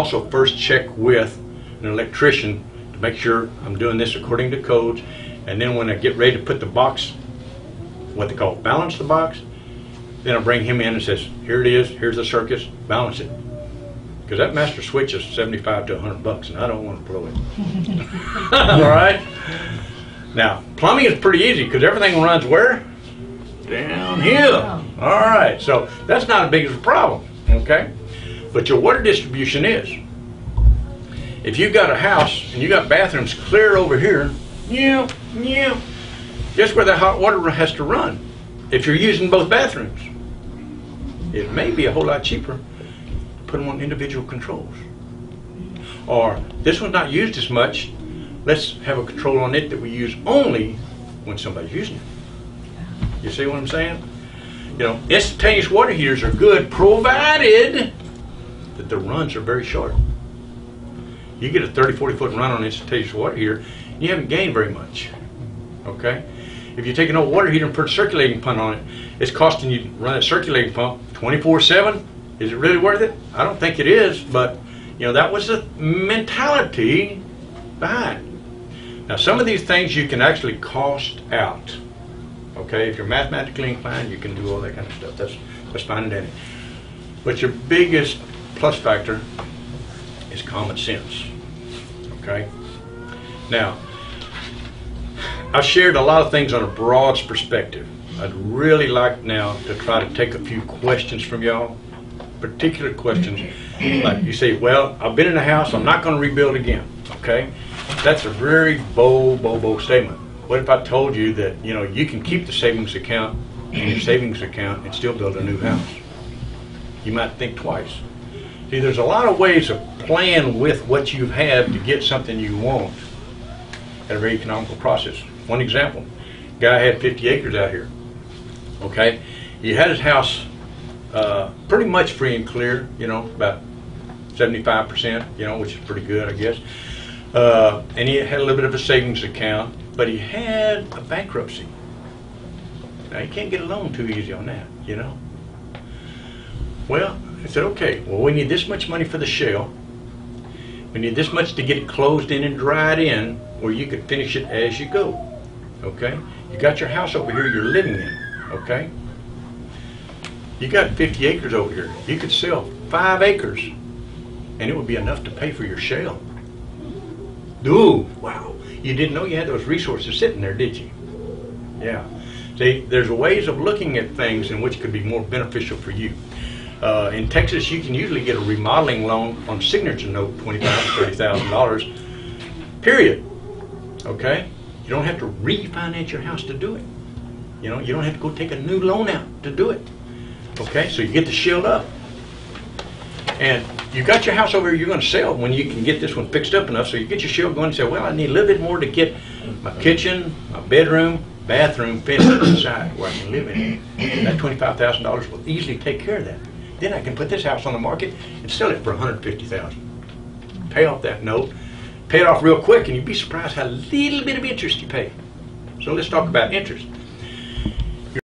Also first check with an electrician to make sure I'm doing this according to codes, and then when I get ready to put the box, what they call balance the box, then I bring him in and says, here it is, here's the circuits, balance it. Because that master switch is 75 to 100 bucks and I don't want to blow it. All right? Now, plumbing is pretty easy because everything runs where? Down here. All right, so that's not as big of a problem, okay? But your water distribution is. If you've got a house and you got bathrooms clear over here, guess where the hot water has to run? If you're using both bathrooms, it may be a whole lot cheaper to put them on individual controls. Or this one's not used as much, let's have a control on it that we use only when somebody's using it. You see what I'm saying? You know, instantaneous water heaters are good provided that the runs are very short. You get a 30-40 foot run on an instantaneous water heater, you haven't gained very much. Okay? If you take an old water heater and put a circulating pump on it, it's costing you to run that circulating pump 24/7. Is it really worth it? I don't think it is, but you know, that was the mentality behind. Now some of these things you can actually cost out. Okay, if you're mathematically inclined, you can do all that kind of stuff. That's fine and dandy. But your biggest plus factor is common sense. Okay? Now, I've shared a lot of things on a broad perspective. I'd really like now to try to take a few questions from y'all, particular questions. Like you say, well, I've been in a house, I'm not going to rebuild again. Okay? That's a very bold statement. What if I told you that, you know, you can keep the savings account in your savings account and still build a new house? You might think twice. See, there's a lot of ways of playing with what you have to get something you want at a very economical process. One example, guy had 50 acres out here. Okay, he had his house pretty much free and clear, you know, about 75%, you know, which is pretty good, I guess. And he had a little bit of a savings account, but he had a bankruptcy. Now, you can't get a loan too easy on that, you know. Well, I said, okay, well, we need this much money for the shell. We need this much to get it closed in and dried in where you could finish it as you go. Okay? You got your house over here you're living in. Okay? You got 50 acres over here. You could sell 5 acres and it would be enough to pay for your shell. Ooh, wow. You didn't know you had those resources sitting there, did you? Yeah. See, there's ways of looking at things in which could be more beneficial for you. In Texas, you can usually get a remodeling loan on a signature note, $25,000 to $30,000, period. Okay? You don't have to refinance your house to do it. You know, you don't have to go take a new loan out to do it. Okay? So you get the shield up. And you got your house over here you're going to sell when you can get this one fixed up enough, so you get your shield going and say, well, I need a little bit more to get my kitchen, my bedroom, bathroom finished inside where I can live in. And that $25,000 will easily take care of that. Then I can put this house on the market and sell it for $150,000. Pay off that note, pay it off real quick, and you'd be surprised how little bit of interest you pay. So let's talk about interest.